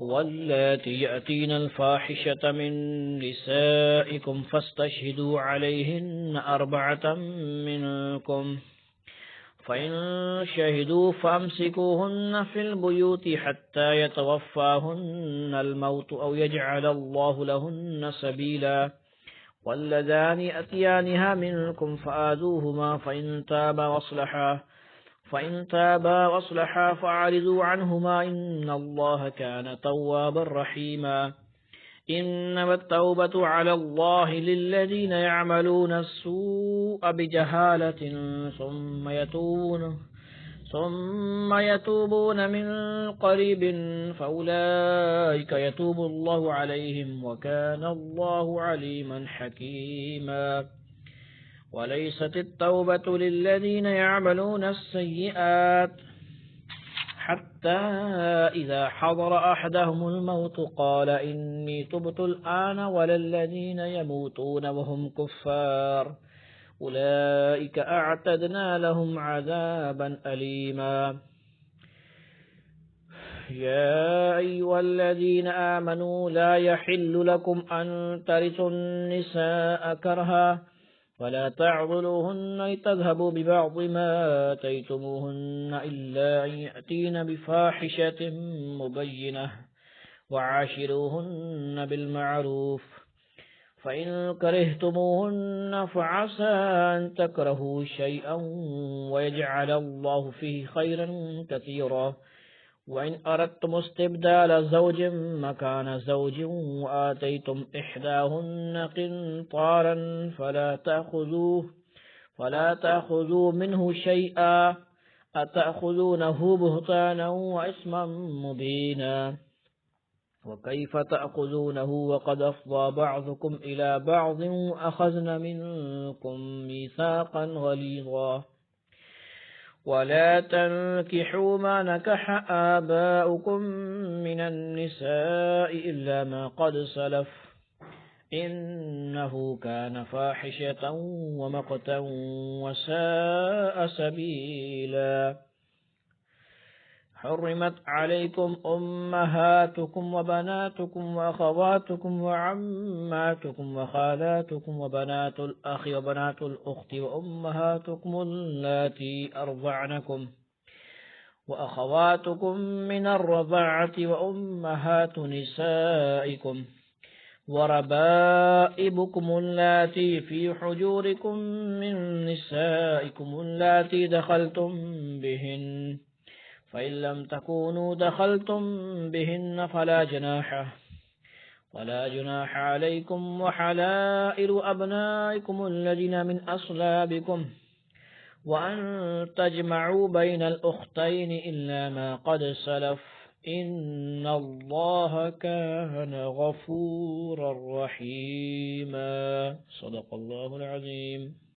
واللاتي يأتين الفاحشة من نسائكم فاستشهدوا عليهن 4 منكم فإن شهدوا فأمسكوهن في البيوت حتى يتوفاهن الموت أو يجعل الله لهن سبيلا واللذان يأتيانها منكم فآذوهما فإن تابا واصلحا فأعرضوا عنهما إن الله كان توابا رحيما إنما التوبة على الله للذين يعملون السوء بجهالة ثم يتوبون من قريب فأولئك يتوب الله عليهم وكان الله عليما حكيما وليست التوبة للذين يعملون السيئات حتى إذا حضر أحدهم الموت قال إني تبت الآن ولا الذين يموتون وهم كفار أولئك أعتدنا لهم عذابا أليما يا أيها الذين آمنوا لا يحل لكم أن ترثوا النساء كرها ولا تعضلوهن لتذهبوا ببعض ما آتيتموهن إلا أن يأتين بفاحشة مبينة وعاشروهن بالمعروف فإن كرهتموهن فعسى أن تكرهوا شيئا ويجعل الله فيه خيرا كثيرا وإن أردتم استبدال زوج مكان زوج وآتيتم إحداهن قنطارا فلا تأخذوا منه شيئا أتأخذونه بهتانا وإثما مبينا وكيف تأخذونه وقد أفضى بعضكم إلى بعض وأخذن منكم ميثاقا غليظا ولا تنكحوا ما نكح آباؤكم من النساء إلا ما قد سلف إنه كان فاحشة ومقتا وساء سبيلا حرمت عليكم أمهاتكم وبناتكم وأخواتكم وعماتكم وخالاتكم وبنات الأخ وبنات الأخت وأمهاتكم اللاتي أرضعنكم وأخواتكم من الرضاعة وأمهات نسائكم وربائبكم اللاتي في حجوركم من نسائكم اللاتي دخلتم بهن فإن لم تكونوا دخلتم بهن فلا جناح عليكم وحلائل أبنائكم الذين من أصلابكم وأن تجمعوا بين الأختين إلا ما قد سلف إن الله كان غفورا رحيما صدق الله العظيم.